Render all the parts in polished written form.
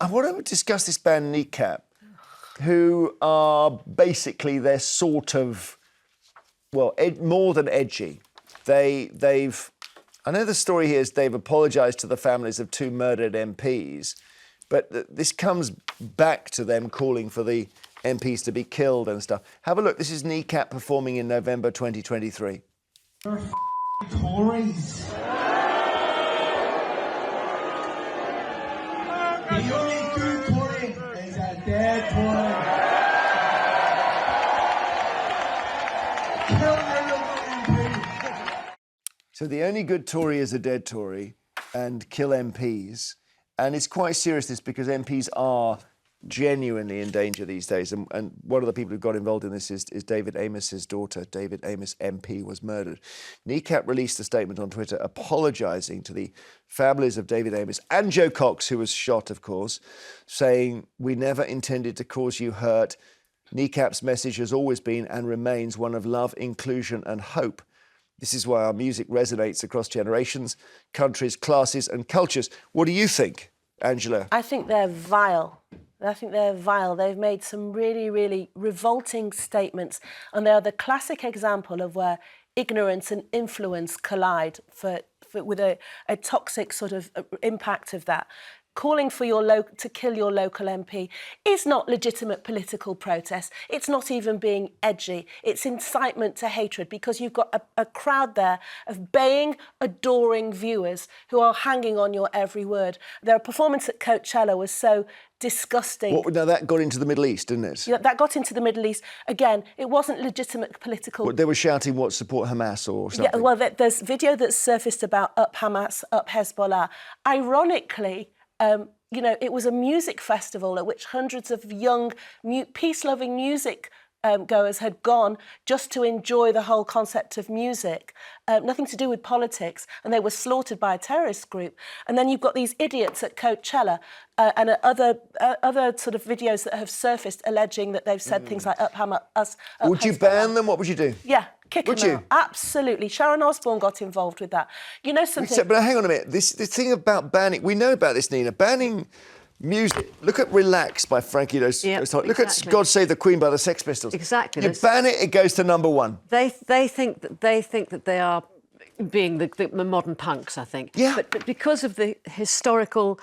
I want to discuss this band Kneecap, who are basically, they're sort of, well, more than edgy. I know the story here is they've apologised to the families of 2 murdered MPs, but this comes back to them calling for the MPs to be killed and stuff. Have a look. This is Kneecap performing in November 2023. You're Tories. The only good Tory is a dead Tory. Kill your local MP. So the only good Tory is a dead Tory and kill MPs. And it's quite serious, this, because MPs are genuinely in danger these days. And one of the people who got involved in this is David Amess's daughter. David Amess MP was murdered. Kneecap released a statement on Twitter apologising to the families of David Amess and Joe Cox, who was shot, of course, saying, "We never intended to cause you hurt. Kneecap's message has always been and remains one of love, inclusion and hope. This is why our music resonates across generations, countries, classes and cultures." What do you think, Angela? I think they're vile. They've made some really, really revolting statements, and they are the classic example of where ignorance and influence collide with a toxic sort of impact of that. Calling for to kill your local MP is not legitimate political protest. It's not even being edgy. It's incitement to hatred, because you've got a crowd there of baying, adoring viewers who are hanging on your every word. Their performance at Coachella was so disgusting. Now, that got into the Middle East, didn't it? Yeah, that got into the Middle East. Again, it wasn't legitimate political... They were shouting, what, support Hamas or something? Yeah, well, there's video that's surfaced about up Hamas, up Hezbollah. Ironically, it was a music festival at which hundreds of young, peace-loving music goers had gone just to enjoy the whole concept of music, nothing to do with politics, and they were slaughtered by a terrorist group. And then you've got these idiots at Coachella and other sort of videos that have surfaced alleging that they've said things like up Hamas, us. Would you ban them? What would you do? Yeah. Kick Would them you? out. Absolutely. Sharon Osbourne got involved with that. You know something... But hang on a minute. This thing about banning... We know about this, Nina. Banning music. Look at Relax by Frankie Look exactly. at God Save the Queen by the Sex Pistols. Exactly. You ban it, it goes to number 1. They think that they are being the modern punks, I think. Yeah. But because of the historical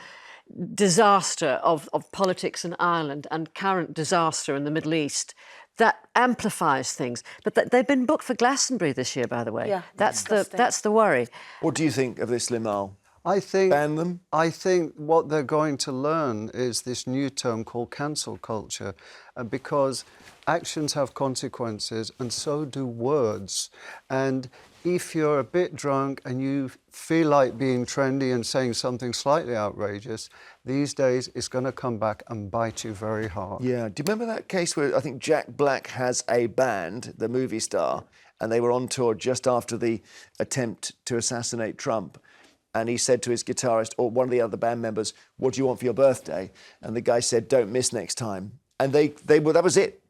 disaster of politics in Ireland and current disaster in the Middle East, that amplifies things. But they've been booked for Glastonbury this year, by the way. Yeah, that's the worry. What do you think of this, Limal? I think ban them? I think what they're going to learn is this new term called cancel culture, because actions have consequences and so do words. And if you're a bit drunk and you feel like being trendy and saying something slightly outrageous, these days it's going to come back and bite you very hard. Yeah. Do you remember that case where I think Jack Black has a band, the movie star, and they were on tour just after the attempt to assassinate Trump? And he said to his guitarist or one of the other band members, "What do you want for your birthday?" And the guy said, "Don't miss next time." And that was it.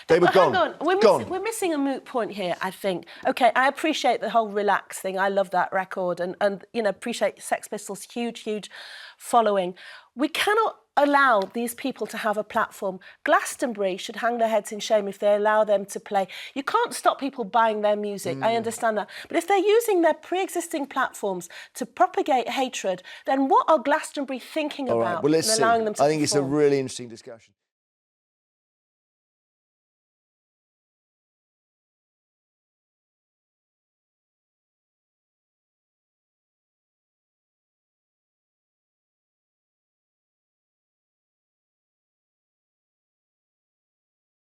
They were gone. Hang on, we're missing a moot point here, I think. OK, I appreciate the whole Relax thing. I love that record and appreciate Sex Pistols' huge following. We cannot allow these people to have a platform. Glastonbury should hang their heads in shame if they allow them to play. You can't stop people buying their music, I understand that. But if they're using their pre-existing platforms to propagate hatred, then what are Glastonbury thinking about Well, let's and allowing see. them to I think it's a perform? really interesting discussion.